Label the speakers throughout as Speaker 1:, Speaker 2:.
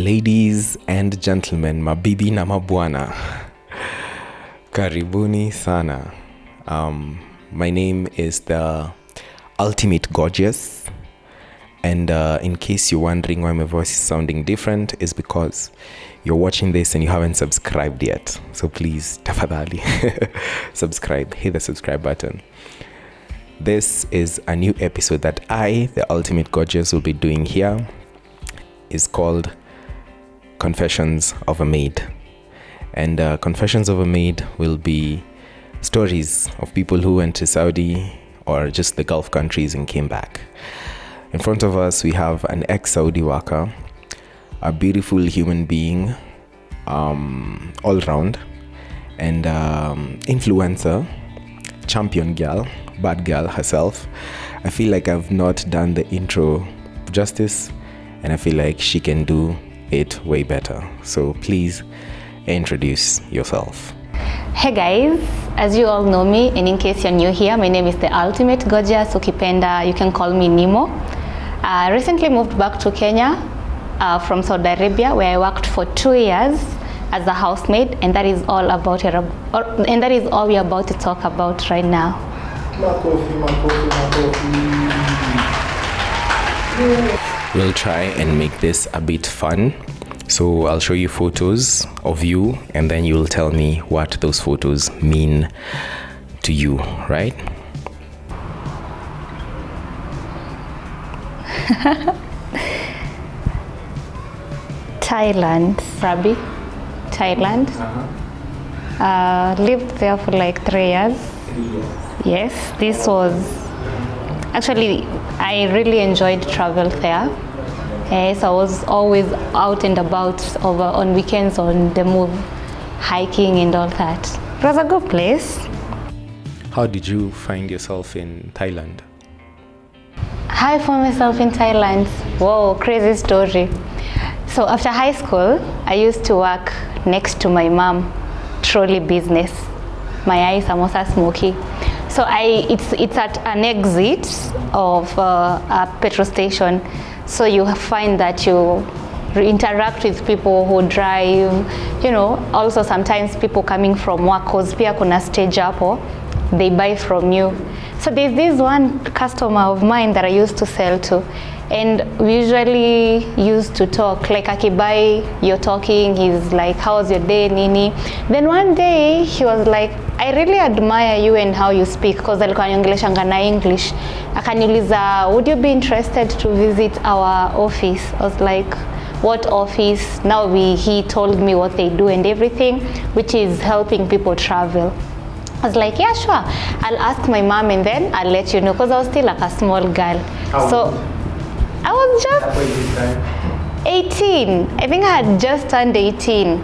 Speaker 1: Ladies and gentlemen, mabibi na mabwana, karibuni sana. My name is the Ultimate Gorgeous, and in case you're wondering why my voice is sounding different, is because you're watching this and you haven't subscribed yet. So please, tafadhali, subscribe, hit the subscribe button. This is a new episode that I, the Ultimate Gorgeous, will be doing here. It's called Confessions of a Maid. And Confessions of a Maid will be stories of people who went to Saudi or just the Gulf countries and came back. In front of us, we have an ex-Saudi worker, a beautiful human being, all round, and influencer, champion girl, bad girl herself. I feel like I've not done the intro justice, and I feel like she can do it way better. So please introduce yourself.
Speaker 2: Hey guys, as you all know me, and in case you're new here, my name is the Ultimate Gorgeous. Ukipenda, you can call me Nemo. I recently moved back to Kenya from Saudi Arabia, where I worked for 2 years as a housemaid, and that is all about it, and that is all we're about to talk about right now.
Speaker 1: We'll try and make this a bit fun. So I'll show you photos of you, and then you'll tell me what those photos mean to you, right?
Speaker 2: Thailand, Krabi, Thailand. Lived there for like 3 years. Yes, this was actually, I really enjoyed travel there. So I was always out and about over on weekends, on the move, hiking and all that. It was a good place.
Speaker 1: How did you find yourself in Thailand?
Speaker 2: How I found myself in Thailand? Whoa, crazy story. So after high school, I used to work next to my mom, trolley business. My eyes samosa smoky. So it's at an exit of a petrol station. So you find that you interact with people who drive, also sometimes people coming from work, cause pia kuna stage hapo, they buy from you. So there's this one customer of mine that I used to sell to, and we usually used to talk, like akibai, you're talking, he's like, how's your day, Nini? Then one day he was like, I really admire you and how you speak, because alikuwa aniongeleshanga na English. Akaniuliza, would you be interested to visit our office? I was like, what office? Now he told me what they do and everything, which is helping people travel. I was like, yeah, sure. I'll ask my mom and then I'll let you know, because I was still like a small girl. So I was just 18. I think I had just turned 18.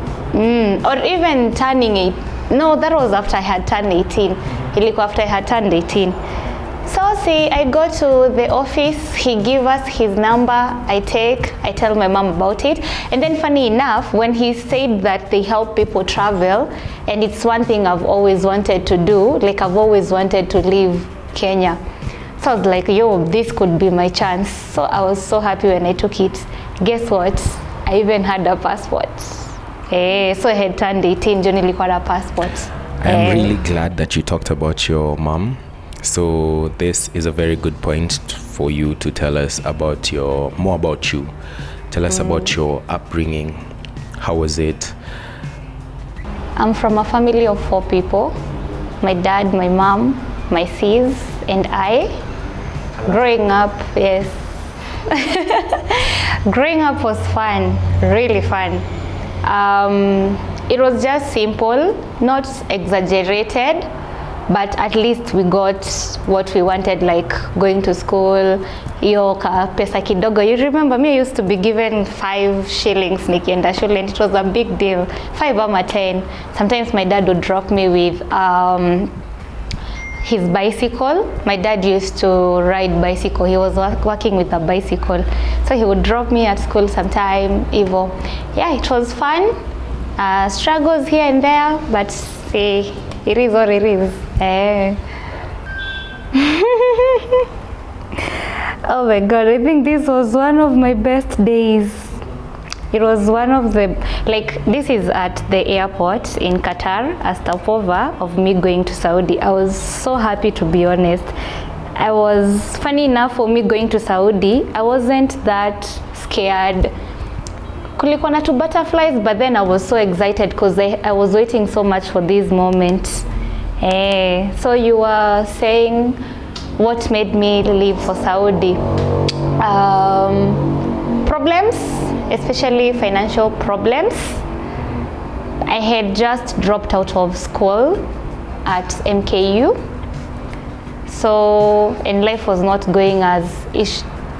Speaker 2: Or even turning 8. No, that was after I had turned 18. Ilikuwa after I had turned 18. So see, I go to the office, he give us his number, I tell my mom about it. And then funny enough, when he said that they help people travel, and it's one thing I've always wanted to do, like I've always wanted to leave Kenya. So I was like, yo, this could be my chance. So I was so happy when I took it. Guess what? I even had a passport. So I had turned 18, Johnny nilikuwa na passport.
Speaker 1: I'm really glad that you talked about your mom. So this is a very good point for you to tell us about more about you. Tell us about your upbringing. How was it?
Speaker 2: I'm from a family of 4 people. My dad, my mom, my sis, and I. Growing up, yes. Growing up was fun, really fun. It was just simple, not exaggerated, but at least we got what we wanted, like going to school, iyo pesa kidogo. You remember me, I used to be given 5 shillings nikienda shule, and it was a big deal, 5 or 10. Sometimes my dad would drop me with his bicycle. My dad used to ride bicycle. He was working with a bicycle. So he would drop me at school sometime, Evo. Yeah, it was fun. Struggles here and there, but see, it is what it is. Oh my God, I think this was one of my best days. It was one of the, like, this is at the airport in Qatar, a stopover of me going to Saudi. I was so happy, to be honest. I was, funny enough, for me going to Saudi, I wasn't that scared. Kulikuwa na two butterflies, but then I was so excited because I was waiting so much for this moment. So you were saying what made me leave for Saudi? Problems, especially financial problems. I had just dropped out of school at MKU, so and life was not going as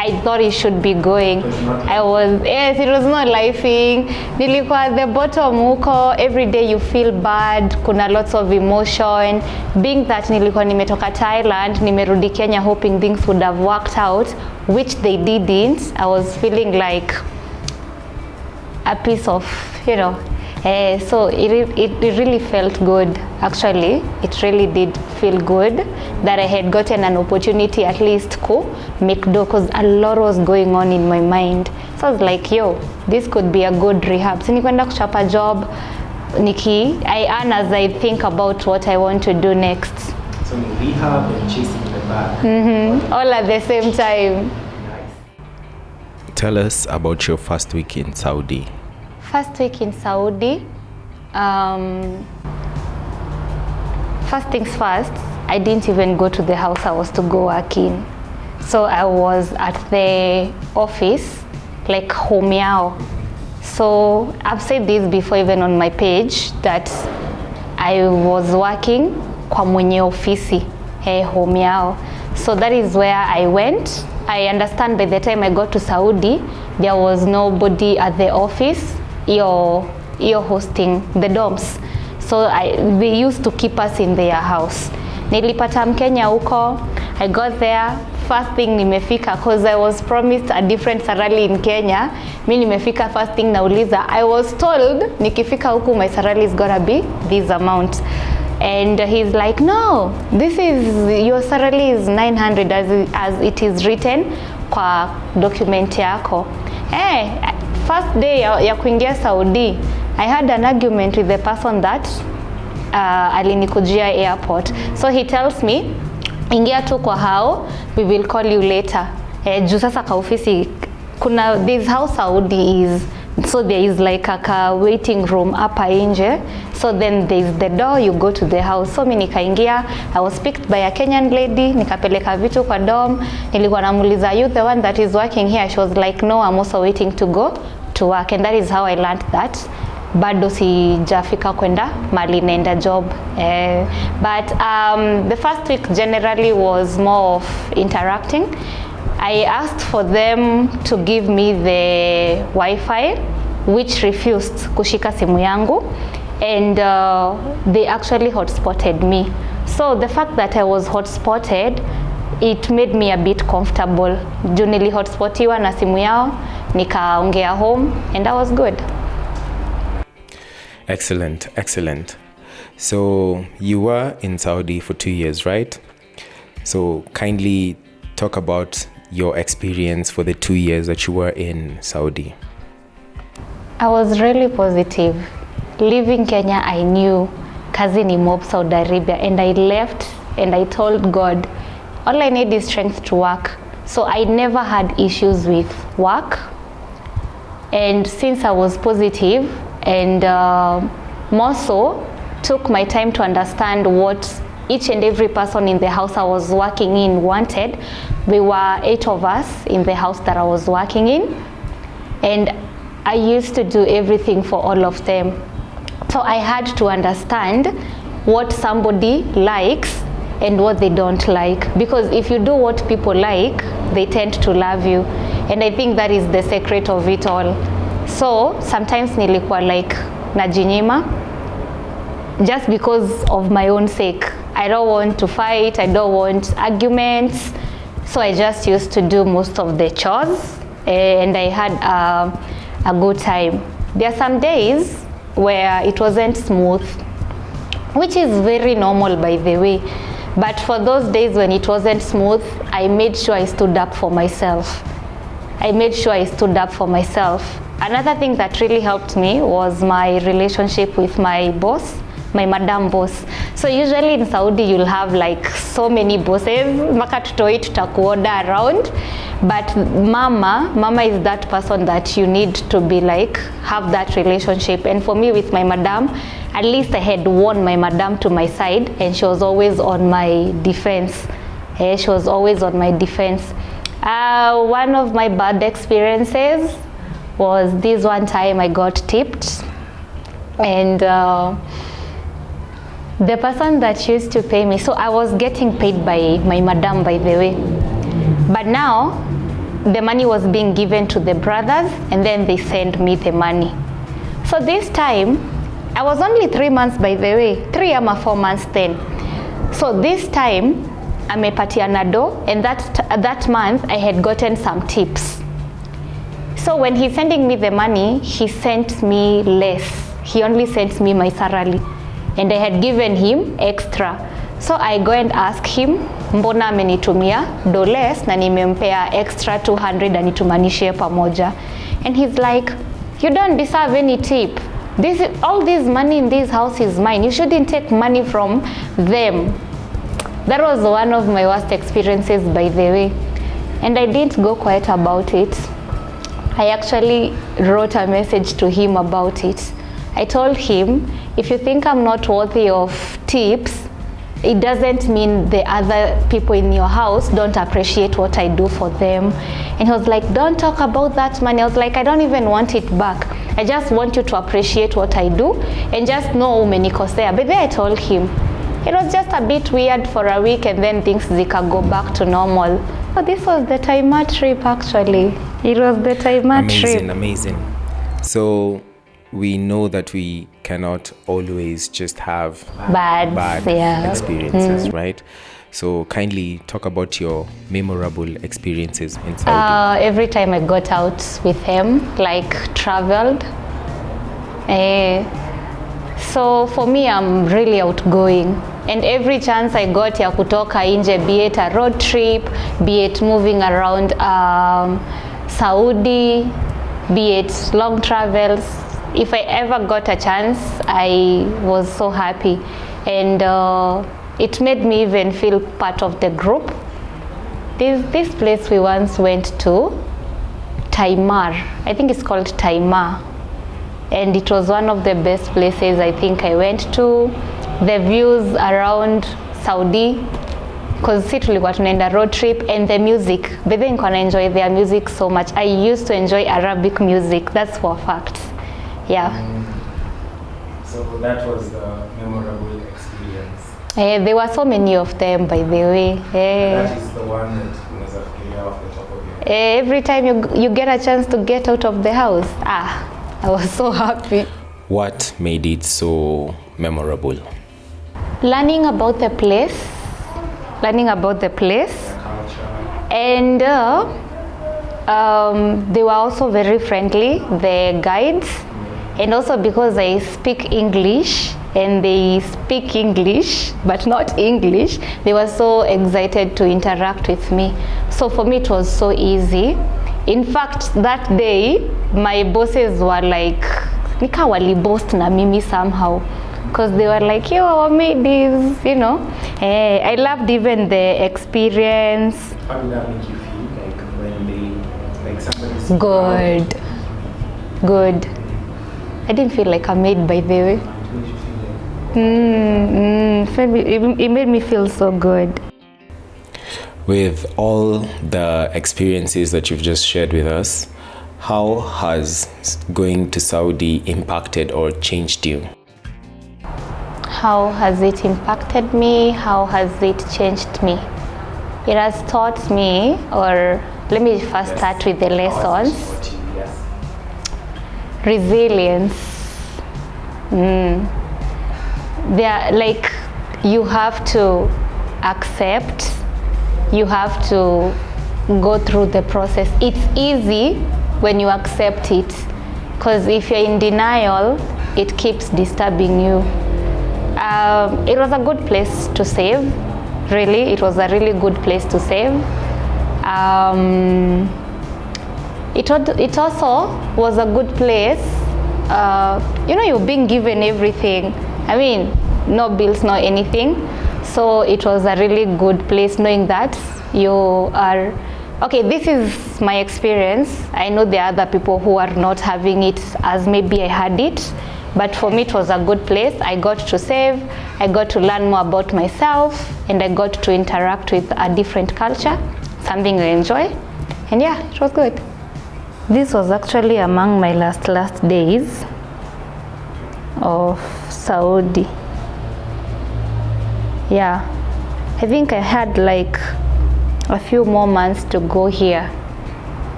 Speaker 2: I thought it should be going. Yes, it was not lifing. Nilikuwa at the bottom huko. Every day you feel bad, kuna lots of emotion. Being that nilikuwa nimetoka Thailand, nimerudi Kenya hoping things would have worked out, which they didn't. I was feeling like a piece of, so it really felt good. Actually, it really did feel good that I had gotten an opportunity at least to make do, because a lot was going on in my mind. So I was like, yo, this could be a good rehab. So nikwenda kuchapa job, I earn as I think about what I want to do next.
Speaker 1: So rehab and chasing the bag.
Speaker 2: All at the same time.
Speaker 1: Nice. Tell us about your first week in Saudi.
Speaker 2: First week in Saudi, first things first, I didn't even go to the house I was to go work in. So I was at the office, like home yao. So I've said this before even on my page, that I was working kwa mwenye ofisi, home yao. So that is where I went. I understand by the time I got to Saudi, there was nobody at the office. You're hosting the dorms, so they used to keep us in their house. Nilipata Mkenya huko. I got there, first thing nimefika, because I was promised a different salary in Kenya. Mi nimefika, first thing nauliza, I was told nikifika huku my salary is gonna be this amount, and he's like, no, this is, your salary is 900 as it is written kwa document yako. First day ya kuingia Saudi, I had an argument with the person that alinikujia airport. So he tells me, ingia tu kwa hao, we will call you later. Juu sasa ka ofisi, kuna, this house Saudi is, so there is like a waiting room hapa nje. So then there is the door, you go to the house. So mimi nikaingia, I was picked by a Kenyan lady, nikapeleka vitu kwa dorm. Nilikuwa namuuliza, you the one that is working here? She was like, no, I'm also waiting to go to work. And that is how I learned that bado sijafika kwenda mali naenda job. But the first week generally was more of interacting. I asked for them to give me the Wi-Fi, which refused kushika simu yangu, and they actually hotspotted me. So the fact that I was hotspotted, it made me a bit comfortable. Juu nili hotspotiwa na simu yao, nikaongea home, and I was good.
Speaker 1: Excellent, excellent. So you were in Saudi for 2 years, right? So kindly talk about your experience for the 2 years that you were in Saudi.
Speaker 2: I was really positive. Leaving Kenya, I knew kazi ni mob Saudi Arabia, and I left and I told God, all I need is strength to work. So I never had issues with work. And since I was positive, and more so took my time to understand what each and every person in the house I was working in wanted. There were 8 of us in the house that I was working in, and I used to do everything for all of them. So I had to understand what somebody likes and what they don't like, because if you do what people like, they tend to love you, and I think that is the secret of it all. So sometimes nilikuwa like najinyima just because of my own sake. I don't want to fight, I don't want arguments, so I just used to do most of the chores, and I had a good time. There are some days where it wasn't smooth, which is very normal by the way, but for those days when it wasn't smooth, I made sure I stood up for myself. Another thing that really helped me was my relationship with my boss, my madam boss. So usually in Saudi you'll have like so many bosses, maka tutoi tutakuoda around, but mama is that person that you need to be like, have that relationship. And for me with my madam, at least I had won my madam to my side, and she was always on my defense. She was always on my defense. One of my bad experiences was this one time I got tipped, and the person that used to pay me, so I was getting paid by my madam, by the way, but now the money was being given to the brothers and then they sent me the money. So this time I was only 3 months, by the way, 3 or 4 months then. So this time amepatiana do, and that month I had gotten some tips. So when he's sending me the money, he sent me less. He only sent me my salary, and I had given him extra. So I go and ask him, mbona amenitumia do less na nimempea extra 200 anitumanishie pamoja. And he's like, you don't deserve any tip. All this money in this house is mine. You shouldn't take money from them. That was one of my worst experiences, by the way. And I didn't go quiet about it. I actually wrote a message to him about it. I told him, if you think I'm not worthy of tips, it doesn't mean the other people in your house don't appreciate what I do for them. And he was like, don't talk about that money. I was like, I don't even want it back. I just want you to appreciate what I do and just know umenikosea. But then I told him, it was just a bit weird for a week, and then things zika go back to normal. So this was the Taima trip, actually. It was the Taima trip.
Speaker 1: Amazing. So we know that we cannot always just have bad experiences, right? So kindly talk about your memorable experiences in Saudi.
Speaker 2: Every time I got out with him, like traveled. So for me, I'm really outgoing. And every chance I got ya kutoka nje, be it a road trip, be it moving around Saudi, be it long travels, if I ever got a chance, I was so happy. And it made me even feel part of the group. This place we once went to, Taimar, I think it's called Taimar. And it was one of the best places I think I went to. The views around Saudi, because si tulikuwa tunaenda road trip, and the music. But then I enjoy their music so much. I used to enjoy Arabic music, that's for a fact. Yeah.
Speaker 1: So that was the memorable experience.
Speaker 2: There were so many of them, by the way.
Speaker 1: That is the one that unaweza fikiria off the top of your head.
Speaker 2: Every time you get a chance to get out of the house, I was so happy.
Speaker 1: What made it so memorable?
Speaker 2: Learning about the place, and they were also very friendly, the guides, and also because I speak English and they speak English but not English, they were so excited to interact with me. So for me it was so easy. In fact, that day my bosses were like, nika wali boast na mimi somehow, because they were like, yo, our maid is, you know. I loved even the experience.
Speaker 1: How did that make you feel, like when they, like somebody's
Speaker 2: Good. I didn't feel like a maid, by the way. It made me feel so good.
Speaker 1: With all the experiences that you've just shared with us, how has going to Saudi impacted or changed you?
Speaker 2: How has it impacted me? How has it changed me? It has taught me, or let me first start with the lessons. Resilience. They are like, you have to accept, you have to go through the process. It's easy when you accept it, because if you're in denial, it keeps disturbing you. It was a good place to save, really. It was a really good place to save. It also was a good place. You're being given everything. I mean, no bills, no anything. So it was a really good place knowing that you are, okay, this is my experience. I know there are other people who are not having it as maybe I had it. But for me, it was a good place. I got to save, I got to learn more about myself, and I got to interact with a different culture, something I enjoy. And yeah, it was good. This was actually among my last days of Saudi. Yeah, I think I had like a few more months to go here.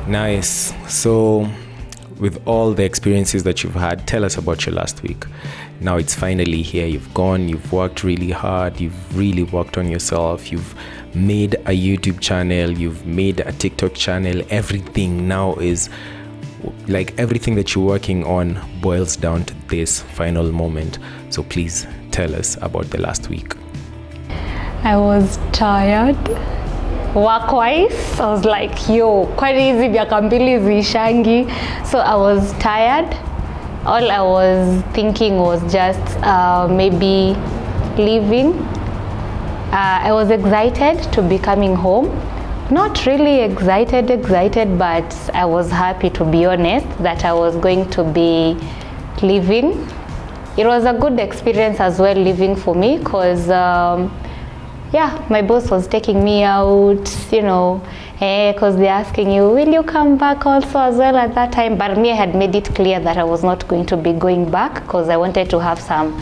Speaker 1: Nice. So with all the experiences that you've had, tell us about your last week. Now it's finally here. You've gone, you've worked really hard, you've really worked on yourself, you've made a YouTube channel, you've made a TikTok channel. Everything now is like, everything that you're working on boils down to this final moment. So please tell us about the last week.
Speaker 2: I was tired. Work-wise, I was like, quite easy, miaka mbili ziishangi. So I was tired. All I was thinking was just maybe leaving. I was excited to be coming home. Not really excited, but I was happy, to be honest, that I was going to be leaving. It was a good experience as well, living for me, because my boss was taking me out, because they're asking you, will you come back also as well at that time? But me, I had made it clear that I was not going to be going back, because I wanted to have some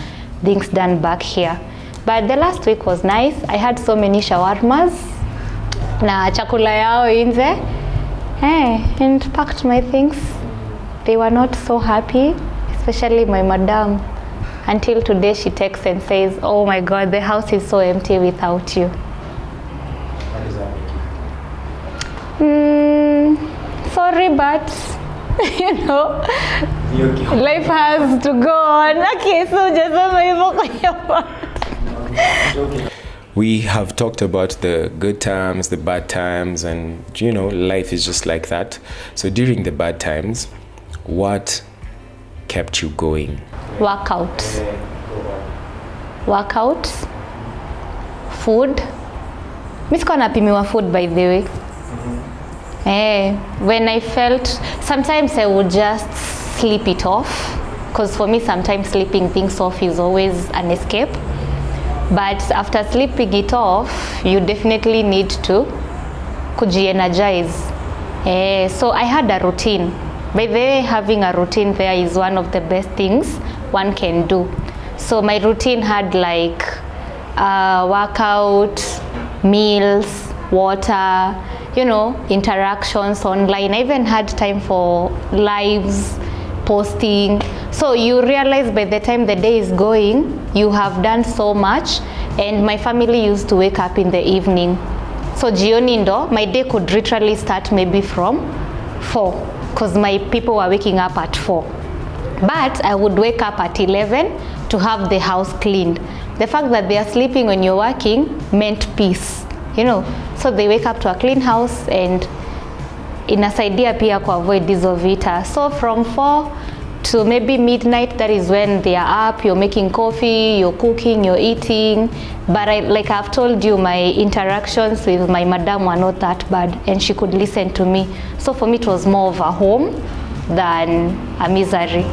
Speaker 2: things done back here. But the last week was nice. I had so many shawarmas na chakula yao inze, and packed my things. They were not so happy, especially my madam. Until today, she texts and says, oh my God, the house is so empty without you.
Speaker 1: How does that make you?
Speaker 2: Sorry, but life has to go on. Okay, so just
Speaker 1: we have talked about the good times, the bad times, and life is just like that. So during the bad times, what kept you going?
Speaker 2: Workouts, food. Mi sikuwa napimiwa food, by the way. When I felt, sometimes I would just sleep it off, because for me sometimes sleeping things off is always an escape. But after sleeping it off, you definitely need to kuji-energize. So I had a routine. By the way, having a routine there is one of the best things one can do. So my routine had like workout, meals, water, interactions online. I even had time for lives, posting. So you realize by the time the day is going, you have done so much. And my family used to wake up in the evening. So jioni ndo, my day could literally start maybe from 4, because my people were waking up at 4. But I would wake up at 11 to have the house cleaned. The fact that they are sleeping when you're working meant peace, So they wake up to a clean house, and inasaidia pia ku avoid hizo vita. So from 4 to maybe midnight, that is when they are up, you're making coffee, you're cooking, you're eating. But like I've told you, my interactions with my madam were not that bad, and she could listen to me. So for me, it was more of a home than a misery,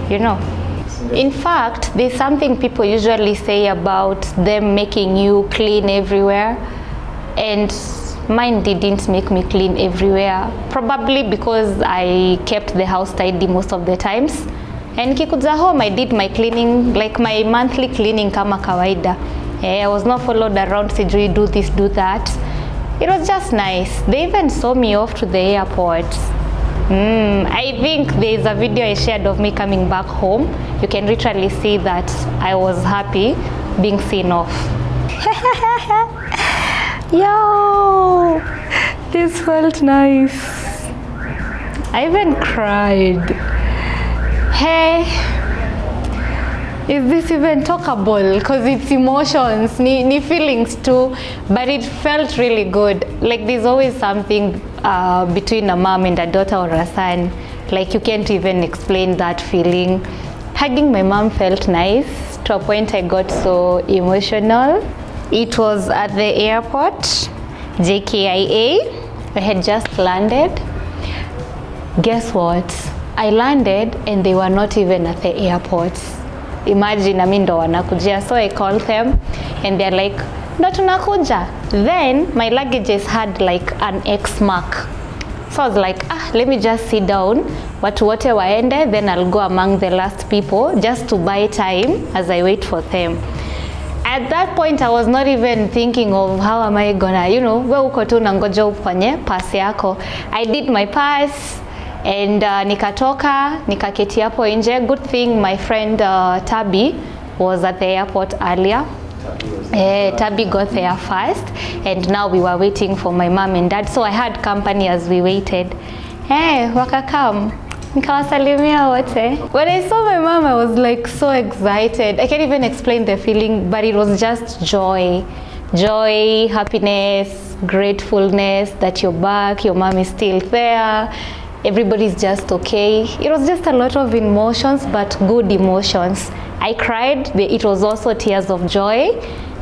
Speaker 2: In fact, there's something people usually say about them making you clean everywhere, and mine didn't make me clean everywhere, probably because I kept the house tidy most of the times. And kikuja home, I did my cleaning, like my monthly cleaning kama kawaida. I was not followed around, sijui do this, do that. It was just nice. They even saw me off to the airport. I think there's a video I shared of me coming back home. You can literally see that I was happy being seen off. Yo, this felt nice. I even cried. Hey, is this even talkable? Because it's emotions, ni feelings too, but it felt really good. Like there's always something between a mom and a daughter or a son. Like you can't even explain that feeling. Hugging my mom felt nice. To a point I got so emotional. It was at the airport, JKIA. I had just landed. Guess what? I landed and they were not even at the airport. Imagine, ndo wanakujia. So I called them and they're like, ndo tunakuja. Then my luggages had like an X mark. So I was like, let me just sit down. Watu wote waende, then I'll go among the last people just to buy time as I wait for them. At that point, I was not even thinking of how am I gonna, we uko tu nangoja ufanye pass yako. I did my pass and nikatoka, nikaketi hapo nje. Good thing my friend Tabi was at the airport earlier. Tabi got there first and now we were waiting for my mom and dad. So I had company as we waited. Wakakam. Nikawasalimia wote. When I saw my mom, I was like so excited. I can't even explain the feeling, but it was just joy. Joy, happiness, gratefulness that you're back, your mom is still there, everybody's just okay. It was just a lot of emotions, but good emotions. I cried, but it was also tears of joy.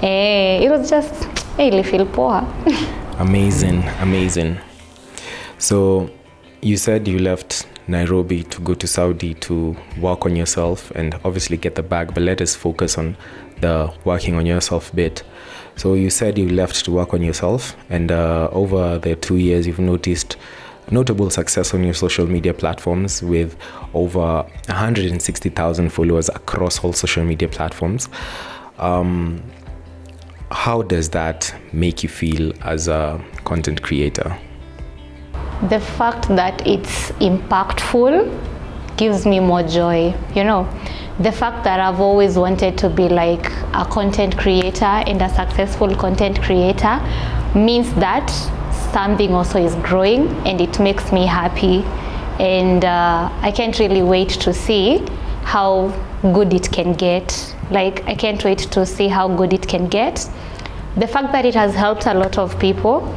Speaker 2: It was just, I feel poor.
Speaker 1: Amazing, amazing. So you said you left Nairobi to go to Saudi to work on yourself and obviously get the bag, but let us focus on the working on yourself bit. So you said you left to work on yourself, and over the 2 years you've noticed notable success on your social media platforms with over 160,000 followers across all social media platforms. How does that make you feel as a content creator?
Speaker 2: The fact that it's impactful gives me more joy. The fact that I've always wanted to be like a content creator and a successful content creator means that something also is growing and it makes me happy. And I can't really wait to see how good it can get. Like, I can't wait to see how good it can get. The fact that it has helped a lot of people,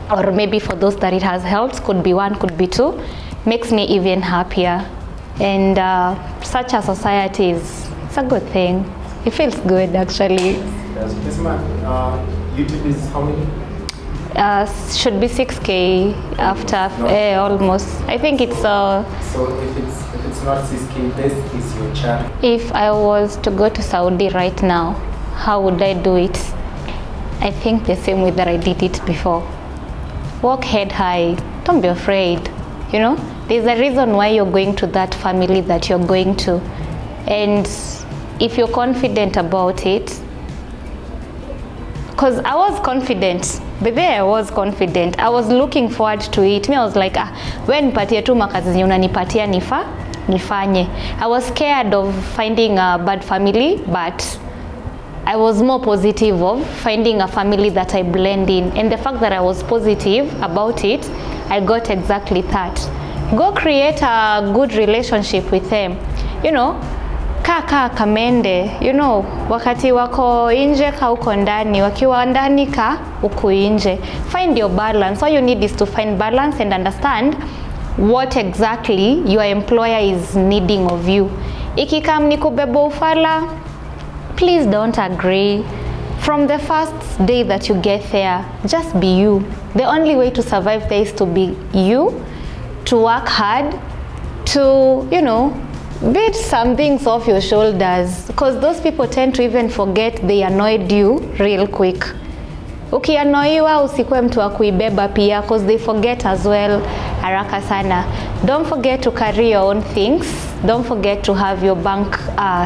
Speaker 2: or maybe for those that it has helped, could be one, could be two, makes me even happier. And such a society it's a good thing. It feels good, actually.
Speaker 1: This month, YouTube is how many?
Speaker 2: Should be 6K after almost. I think it's
Speaker 1: So if it's not 6K, this is your channel.
Speaker 2: If I was to go to Saudi right now, how would I do it? I think the same way that I did it before. Walk head high. Don't be afraid. There's a reason why you're going to that family that you're going to. And if you're confident about it, because I was confident, but there I was confident. I was looking forward to it. I was like, when nipatie tu makazi zenye unanipatia nifanye. I was scared of finding a bad family, but I was more positive of finding a family that I blend in. And the fact that I was positive about it, I got exactly that. Go create a good relationship with them. Kaa kamende, wakati wako nje ka uko ndani, wakiwa ndani ka uko nje. Find your balance. All you need is to find balance and understand what exactly your employer is needing of you. Ikikam ni kubeba ufala, please don't agree. From the first day that you get there, just be you. The only way to survive there is to be you, to work hard, to, beat some things off your shoulders. Because those people tend to even forget they annoyed you real quick. Ukiannoyiwa usikuwe mtu wa kuibeba pia, because they forget as well haraka sana. Don't forget to carry your own things. Don't forget to have your bank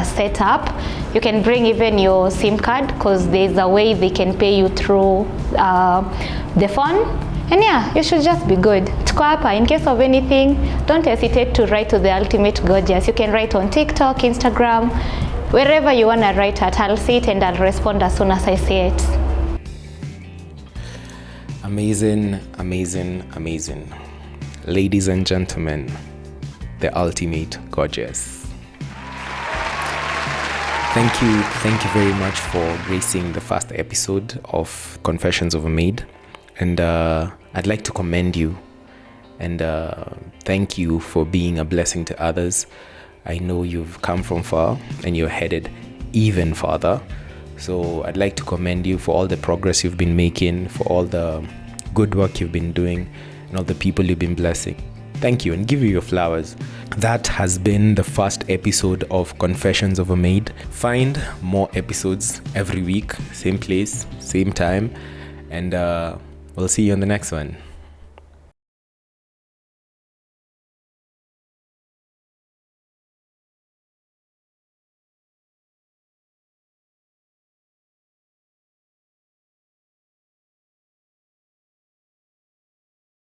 Speaker 2: set up. You can bring even your SIM card, because there's a way they can pay you through the phone. And yeah, you should just be good. Tuko hapa, in case of anything, don't hesitate to write to the Ultimate Gorgeous. You can write on TikTok, Instagram, wherever you want to write at. I'll see it and I'll respond as soon as I see it.
Speaker 1: Amazing, amazing, amazing. Ladies and gentlemen, the Ultimate Gorgeous. Thank you very much for gracing the first episode of Confessions of a Maid. And I'd like to commend you and thank you for being a blessing to others. I know you've come from far and you're headed even farther. So I'd like to commend you for all the progress you've been making, for all the good work you've been doing, and all the people you've been blessing. Thank you, and give you your flowers. That has been the first episode of Confessions of a Maid. Find more episodes every week, same place, same time, and we'll see you on the next one.